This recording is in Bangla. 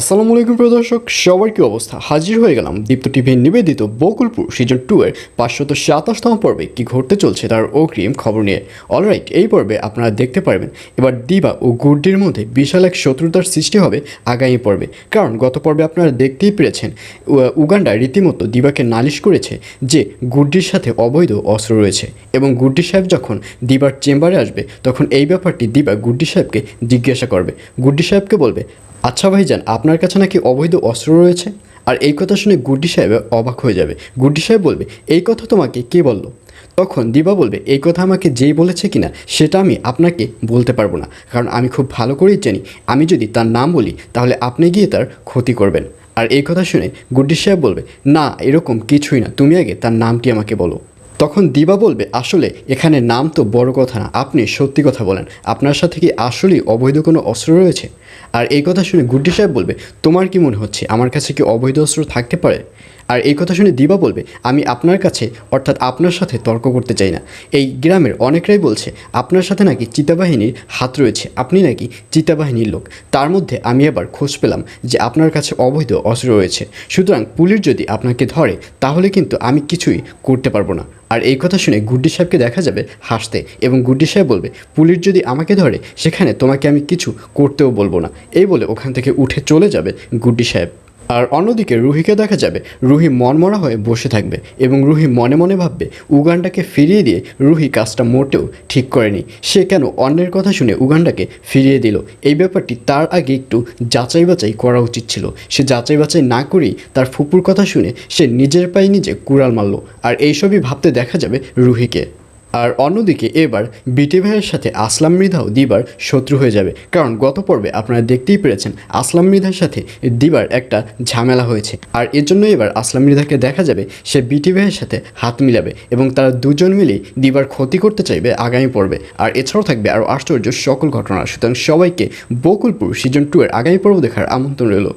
আসসালামু আলাইকুম প্রিয় দর্শক, সবার কি অবস্থা? হাজির হয়ে গেলাম দীপ্ত টিভি নিবেদিত বকুলপুর সিজন 2 এর 527তম পর্বে কি ঘটতে চলছে তার অগ্রিম খবর নিয়ে। অলরাইট, এই পর্বে আপনারা দেখতে পারবেন এবার দিবা ও গুড্ডির মধ্যে বিশাল এক শত্রুতার সৃষ্টি হবে আগামী পর্বে। কারণ গত পর্বে আপনারা দেখতেই পেরেছেন উগান্ডা রীতিমতো দিবাকে নালিশ করেছে যে গুড্ডির সাথে অবৈধ অস্ত্র রয়েছে, এবং গুড্ডি সাহেব যখন দিবার চেম্বারে আসবে তখন এই ব্যাপারটি দিবা গুড্ডি সাহেবকে জিজ্ঞাসা করবে। গুড্ডি সাহেবকে বলবে, আচ্ছা ভাইজান, আপনার কাছে নাকি অবৈধ অস্ত্র রয়েছে? আর এই কথা শুনে গুড্ডি সাহেব অবাক হয়ে যাবে। গুড্ডি সাহেব বলবে, এই কথা তোমাকে কে বলল? তখন দিবা বলবে, এই কথা আমাকে যেই বলেছে কিনা সেটা আমি আপনাকে বলতে পারবো না, কারণ আমি খুব ভালো করেই জানি আমি যদি তার নাম বলি তাহলে আপনি গিয়ে তার ক্ষতি করবেন। আর এই কথা শুনে গুড্ডি সাহেব বলবে, না এরকম কিছুই না, তুমি আগে তার নামটি আমাকে বলো। তখন দিবা বলবে, আসলে এখানে নাম তো বড় কথা না, আপনি সত্যি কথা বলেন, আপনার সাথে কি আসলেই অবৈধ কোনো অস্ত্র রয়েছে? আর এই কথা শুনে গুড্ডি সাহেব বলবে, তোমার কি মনে হচ্ছে আমার কাছে কি অবৈধ অস্ত্র থাকতে পারে? আর এই কথা শুনে দিবা বলবে, আমি আপনার কাছে অর্থাৎ আপনার সাথে তর্ক করতে চাই না। এই গ্রামের অনেকরাই বলছে আপনার সাথে নাকি চিতাবাহিনীর হাত রয়েছে, আপনি নাকি চিতাবাহিনীর লোক। তার মধ্যে আমি আবার খোঁজ পেলাম যে আপনার কাছে অবৈধ অস্ত্র রয়েছে, সুতরাং পুলিশ যদি আপনাকে ধরে তাহলে কিন্তু আমি কিছুই করতে পারবো না। আর এই কথা শুনে গুড্ডি সাহেবকে দেখা যাবে হাসতে, এবং গুড্ডি সাহেব বলবে, পুলিশ যদি আমাকে ধরে সেখানে তোমাকে আমি কিছু করতেও বলবো না। এই বলে ওখান থেকে উঠে চলে যাবে গুড্ডি সাহেব। আর অন্যদিকে রুহিকে দেখা যাবে রুহি মনমরা হয়ে বসে থাকবে, এবং রুহি মনে মনে ভাববে উগান্ডাকে ফিরিয়ে দিয়ে রুহি কাজটা মোটেও ঠিক করেনি। সে কেন অন্যের কথা শুনে উগান্ডাকে ফিরিয়ে দিল? এই ব্যাপারটি তার আগে একটু যাচাই বাছাই করা উচিত ছিল। সে যাচাই বাছাই না করেই তার ফুপুর কথা শুনে সে নিজের পায়ে নিজে কুড়াল মারল। আর এইসবই ভাবতে দেখা যাবে রুহিকে। আর অন্যদিকে এবার বিটি ভাইয়ের সাথে আসলাম মৃধাও দিবার শত্রু হয়ে যাবে, কারণ গত পর্বে আপনারা দেখতেই পেরেছেন আসলাম মৃধার সাথে দিবার একটা ঝামেলা হয়েছে। আর এর জন্য এবার আসলাম মৃধাকে দেখা যাবে সে বিটি ভাইয়ের সাথে হাত মিলাবে, এবং তারা দুজন মিলেই দিবার ক্ষতি করতে চাইবে আগামী পর্বে। আর এছাড়াও থাকবে আরও আশ্চর্য সকল ঘটনা। সুতরাং সবাইকে বকুলপুর সিজন 2 এর আগামী পর্ব দেখার আমন্ত্রণ রইল।